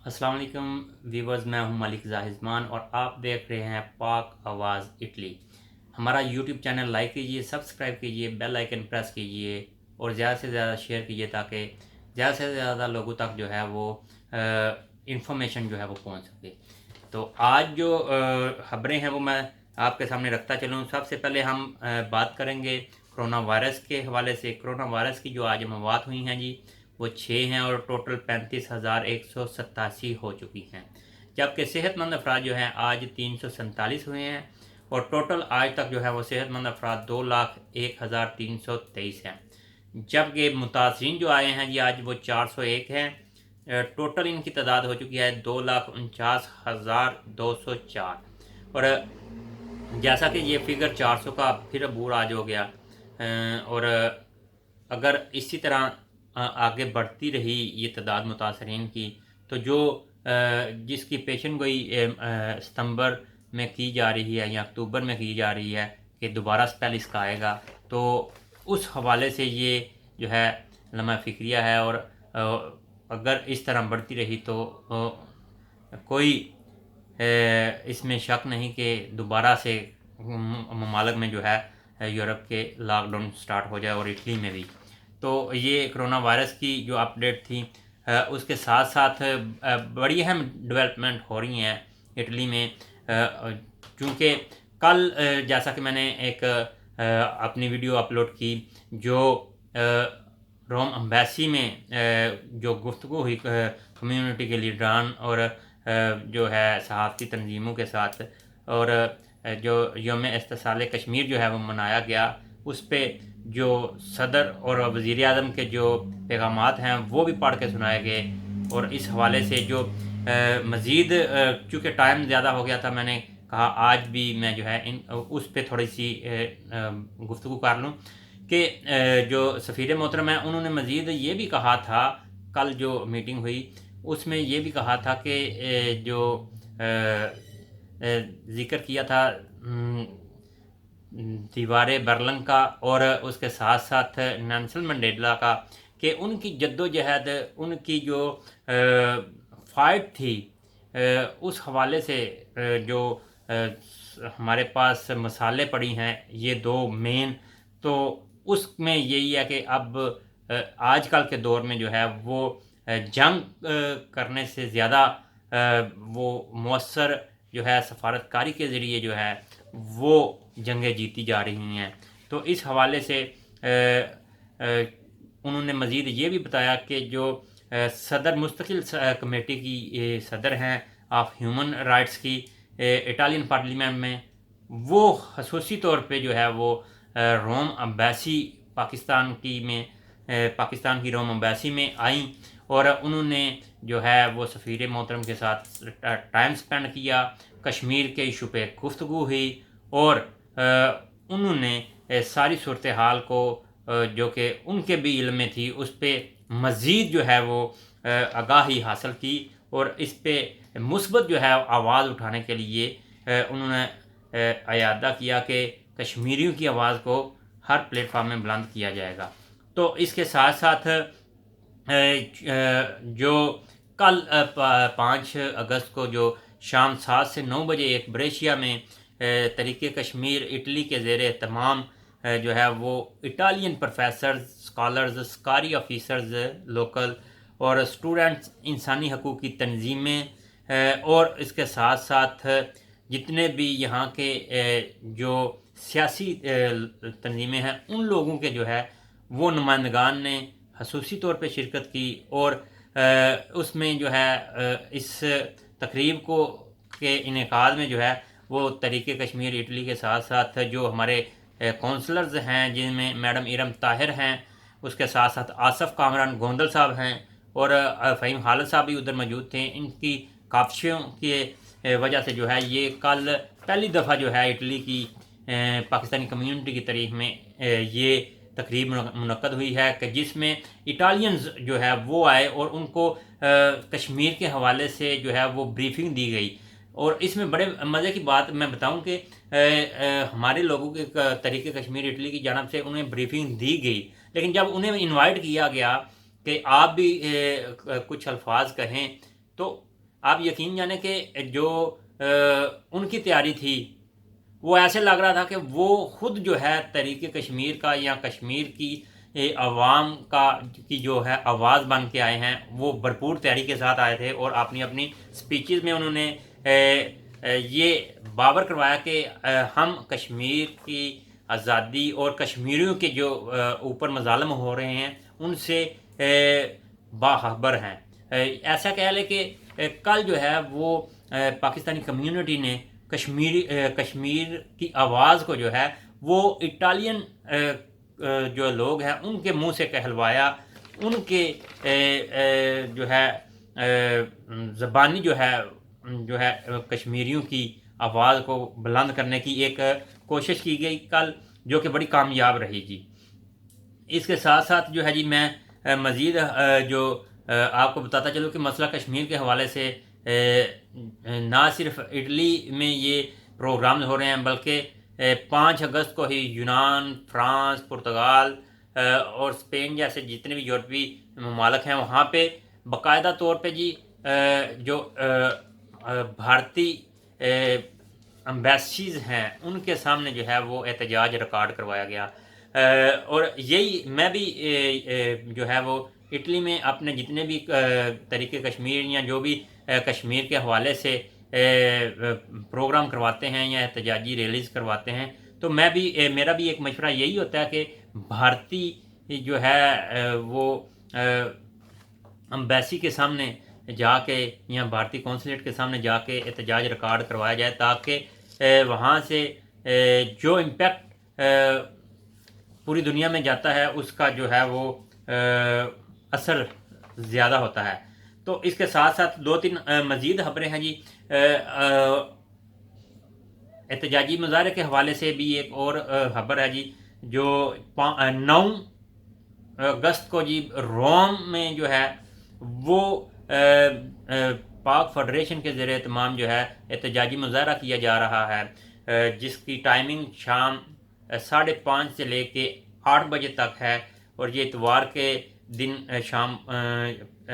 अस्सलाम वालेकुम व्यूवर्स, मैं हूं मलिक जाहिज़मान और आप देख रहे हैं पाक आवाज़ इटली। हमारा यूट्यूब चैनल लाइक कीजिए, सब्सक्राइब कीजिए, बेल आइकन प्रेस कीजिए और ज़्यादा से ज़्यादा शेयर कीजिए ताकि ज़्यादा से ज़्यादा लोगों तक जो है वो इंफॉर्मेशन जो है वो पहुंच सके। तो आज जो खबरें हैं वो मैं आपके सामने रखता चलूँ। सबसे पहले हम बात करेंगे कोरोना वायरस के हवाले से। कोरोना वायरस की जो आज मौत हुई हैं जी, वो 6 हैं और टोटल 35,187 हो चुकी हैं। जबकि सेहतमंद अफराद जो हैं आज 347 हुए हैं और टोटल आज तक जो है वो सेहतमंद अफराद 2,01,323 हैं। जबकि मुतासरीन जो आए हैं जी आज वो 401 हैं। टोटल इनकी तादाद हो चुकी है 2,49,204। और जैसा कि ये फिगर 400 का फिर अबूर आज हो गया। और अगर इसी तरह आगे बढ़ती रही ये तादाद मुतासरीन की, तो जो जिसकी पेशन गोई सितंबर में की जा रही है या अक्टूबर में की जा रही है कि दोबारा स्पेल इसका आएगा, तो उस हवाले से ये जो है लम्हा फ़िक्रिया है। और अगर इस तरह बढ़ती रही तो कोई इसमें शक नहीं कि दोबारा से ममालिक में जो है यूरोप के लॉकडाउन स्टार्ट हो जाए और इटली में भी। तो ये कोरोना वायरस की जो अपडेट थी, उसके साथ साथ बड़ी अहम डेवलपमेंट हो रही हैं इटली में। चूँकि कल जैसा कि मैंने एक अपनी वीडियो अपलोड की, जो रोम एम्बेसी में जो गुफ्तगू हुई कम्युनिटी के लीडरान और जो है सहाफ़ती तंजीमों के साथ, और जो यौम इस्तिसाल कश्मीर जो है वो मनाया गया, उस पर जो सदर और वज़ीर आज़म के जो पैगामात हैं वो भी पढ़ के सुनाए गए। और इस हवाले से जो मज़ीद चूँकि टाइम ज़्यादा हो गया था, मैंने कहा आज भी मैं जो है उस पर थोड़ी सी गुफ्तगू कर लूँ कि जो सफ़ीर मोहतरम है उन्होंने मज़ीद ये भी कहा था, कल जो मीटिंग हुई उसमें ये भी कहा था कि जो ज़िक्र किया था दीवार बर्लिन का और उसके साथ साथ नेल्सन मंडेला का, कि उनकी जद्दोजहद, उनकी जो फ़ाइट थी, उस हवाले से जो हमारे पास मसाले पड़ी हैं ये दो मेन, तो उसमें यही है कि अब आजकल के दौर में जो है वो जंग करने से ज़्यादा वो मौसर जो है सफारतकारी के ज़रिए जो है वो जंगें जीती जा रही हैं। तो इस हवाले से उन्होंने मज़ीद ये भी बताया कि जो सदर मुस्तकिल कमेटी की सदर हैं ऑफ ह्यूमन राइट्स की इटालियन पार्लियामेंट में, वो खसूसी तौर पे जो है वो रोम एम्बेसी पाकिस्तान की रोम एम्बेसी में आई और उन्होंने जो है वो सफ़ीर मोहतरम के साथ टाइम स्पेंड किया, कश्मीर के इशू पे गुफ्तगू हुई और उन्होंने सारी सूरत हाल को जो कि उनके भी इल्म में थी उस पर मज़ीद जो है वो आगाही हासिल की और इस पर मुस्बत जो है आवाज़ उठाने के लिए उन्होंने अयादा किया कि कश्मीरियों की आवाज़ को हर प्लेटफार्म में बुलंद किया जाएगा। तो इसके साथ साथ जो कल 5 अगस्त को जो शाम 7 से 9 बजे एक ब्रेशिया में तरीके कश्मीर इटली के ज़ेर तमाम जो है वो Italian professors, scholars, scary officers local और स्टूडेंट्स, इंसानी हकूक़ की तंजीमें और इसके साथ साथ जितने भी यहाँ के जो सियासी तंजीमें हैं उन लोगों के जो है वो नुमाइंदगान ने खसूसी तौर पे शिरकत की और उसमें जो है इस तकरीब को के इनेकाद में जो है वो तरीके कश्मीर इटली के साथ साथ जो हमारे काउंसलर्स हैं, जिनमें मैडम इरम ताहिर हैं, उसके साथ साथ आसफ़ कामरान गोंदल साहब हैं और फ़हीम खालिद साहब भी उधर मौजूद थे। इनकी काविशों के वजह से जो है ये कल पहली दफ़ा जो है इटली की पाकिस्तानी कम्युनिटी की तारीख में ये तकरीब मुनक्कद हुई है कि जिसमें इटालियंस जो है वो आए और उनको कश्मीर के हवाले से जो है वो ब्रीफिंग दी गई। और इसमें बड़े मज़े की बात मैं बताऊं कि हमारे लोगों के तरीके कश्मीर इटली की जानब से उन्हें ब्रीफिंग दी गई, लेकिन जब उन्हें इनवाइट किया गया कि आप भी कुछ अल्फाज कहें, तो آپ یقین جانیں کہ جو ان کی تیاری تھی وہ ایسے لگ رہا تھا کہ وہ خود جو ہے تحریک کشمیر کا یا کشمیر کی عوام کی جو ہے آواز بن کے آئے ہیں. وہ بھرپور تیاری کے ساتھ آئے تھے اور اپنی سپیچز میں انہوں نے یہ باور کروایا کہ ہم کشمیر کی آزادی اور کشمیریوں کے جو اوپر مظالم ہو رہے ہیں ان سے باخبر ہیں. ایسا کہہ لے کہ کل جو ہے وہ پاکستانی کمیونٹی نے کشمیر کی آواز کو جو ہے وہ اٹالین جو لوگ ہیں ان کے منہ سے کہلوایا. ان کے جو ہے زبانی جو ہے کشمیریوں کی آواز کو بلند کرنے کی ایک کوشش کی گئی کل، جو کہ بڑی کامیاب رہی جی. اس کے ساتھ ساتھ جو ہے جی میں مزید جو آپ کو بتاتا چلوں کہ مسئلہ کشمیر کے حوالے سے نہ صرف اٹلی میں یہ پروگرام ہو رہے ہیں بلکہ 5 اگست کو ہی یونان، فرانس، پرتگال اور اسپین جیسے جتنے بھی یورپی ممالک ہیں وہاں پہ باقاعدہ طور پہ جی جو بھارتی امبیسیز ہیں ان کے سامنے جو ہے وہ احتجاج ریکارڈ کروایا گیا. اور یہی میں بھی جو ہے وہ اٹلی میں اپنے جتنے بھی طریقے کشمیر یا جو بھی کشمیر کے حوالے سے پروگرام کرواتے ہیں یا احتجاجی ریلیز کرواتے ہیں تو میرا بھی ایک مشورہ یہی ہوتا ہے کہ بھارتی جو ہے وہ امبیسی کے سامنے جا کے یا بھارتی کونسلیٹ کے سامنے جا کے احتجاج ریکارڈ کروایا جائے تاکہ وہاں سے جو امپیکٹ پوری دنیا میں جاتا ہے اس کا جو ہے وہ اثر زیادہ ہوتا ہے. تو اس کے ساتھ ساتھ 2-3 مزید خبریں ہیں جی. احتجاجی مظاہرے کے حوالے سے بھی ایک اور خبر ہے جی جو 9 اگست کو جی روم میں جو ہے وہ پاک فیڈریشن کے زیر اہتمام جو ہے احتجاجی مظاہرہ کیا جا رہا ہے جس کی ٹائمنگ شام 5:30 سے لے کے 8 بجے تک ہے. اور یہ اتوار کے دن شام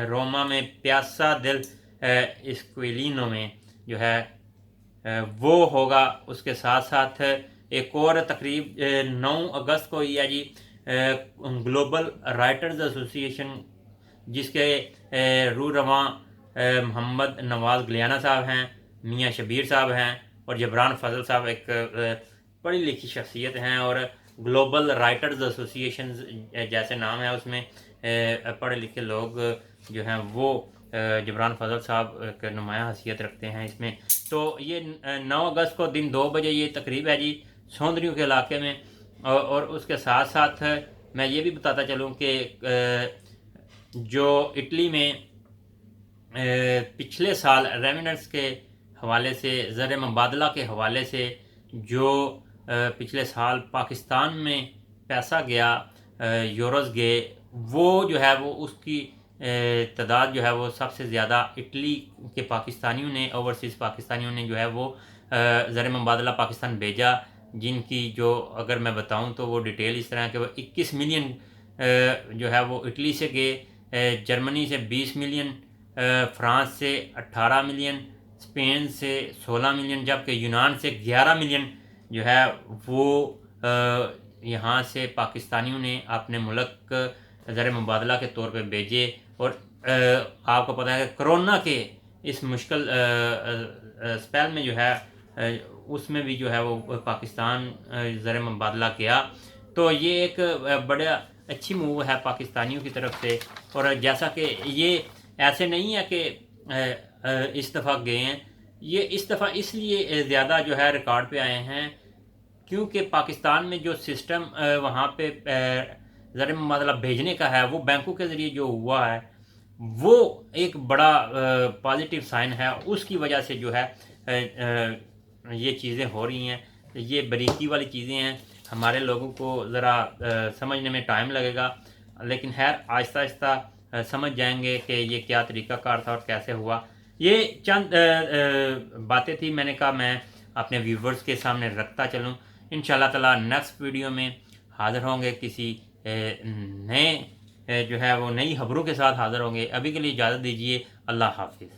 روما میں پیاسا دل اسکویلینو میں جو ہے وہ ہوگا. اس کے ساتھ ساتھ ایک اور تقریب 9 اگست کو یہ ہے جی گلوبل رائٹرز ایسوسی ایشن جس کے رواں محمد نواز گلیانہ صاحب ہیں، میاں شبیر صاحب ہیں اور جبران فضل صاحب ایک پڑھی لکھی شخصیت ہیں اور گلوبل رائٹرز ایسوسی ایشن جیسے نام ہے اس میں پڑھے لکھے لوگ جو ہیں وہ جبران فضل صاحب ایک نمایاں حیثیت رکھتے ہیں اس میں. تو یہ 9 اگست کو دن 2 بجے یہ تقریب ہے جی سوندریوں کے علاقے میں. اور اس کے ساتھ ساتھ میں یہ بھی بتاتا چلوں کہ جو اٹلی میں پچھلے سال ریمیننٹس کے حوالے سے زر مبادلہ کے حوالے سے جو پچھلے سال پاکستان میں پیسہ گیا یوروز گئے وہ جو ہے وہ اس کی تعداد جو ہے وہ سب سے زیادہ اٹلی کے پاکستانیوں نے اوورسیز پاکستانیوں نے جو ہے وہ زر مبادلہ پاکستان بھیجا، جن کی جو اگر میں بتاؤں تو وہ ڈیٹیل اس طرح کہ وہ 21 ملین جو ہے وہ اٹلی سے گئے، جرمنی سے 20 ملین، فرانس سے 18 ملین، اسپین سے 16 ملین، جبکہ یونان سے 11 ملین جو ہے وہ یہاں سے پاکستانیوں نے اپنے ملک زر مبادلہ کے طور پہ بھیجے. اور آپ کو پتہ ہے کہ کرونا کے اس مشکل اسپیل میں جو ہے اس میں بھی جو ہے وہ پاکستان زر مبادلہ کیا. تو یہ ایک بڑا اچھی موو ہے پاکستانیوں کی طرف سے. اور جیسا کہ یہ ایسے نہیں ہے کہ اس دفعہ گئے ہیں، یہ اس دفعہ اس لیے زیادہ جو ہے ریکارڈ پہ آئے ہیں کیونکہ پاکستان میں جو سسٹم وہاں پہ زر مبادلہ بھیجنے کا ہے وہ بینکوں کے ذریعے جو ہوا ہے وہ ایک بڑا پازیٹیو سائن ہے. اس کی وجہ سے جو ہے یہ چیزیں ہو رہی ہیں. یہ باریکی والی چیزیں ہیں، ہمارے لوگوں کو ذرا سمجھنے میں ٹائم لگے گا لیکن خیر آہستہ آہستہ سمجھ جائیں گے کہ یہ کیا طریقہ کار تھا اور کیسے ہوا. یہ چند باتیں تھی میں نے کہا میں اپنے ویورز کے سامنے رکھتا چلوں. انشاءاللہ تعالی نیکسٹ ویڈیو میں حاضر ہوں گے کسی نئے جو ہے وہ نئی خبروں کے ساتھ حاضر ہوں گے. ابھی کے لیے اجازت دیجیے. اللہ حافظ.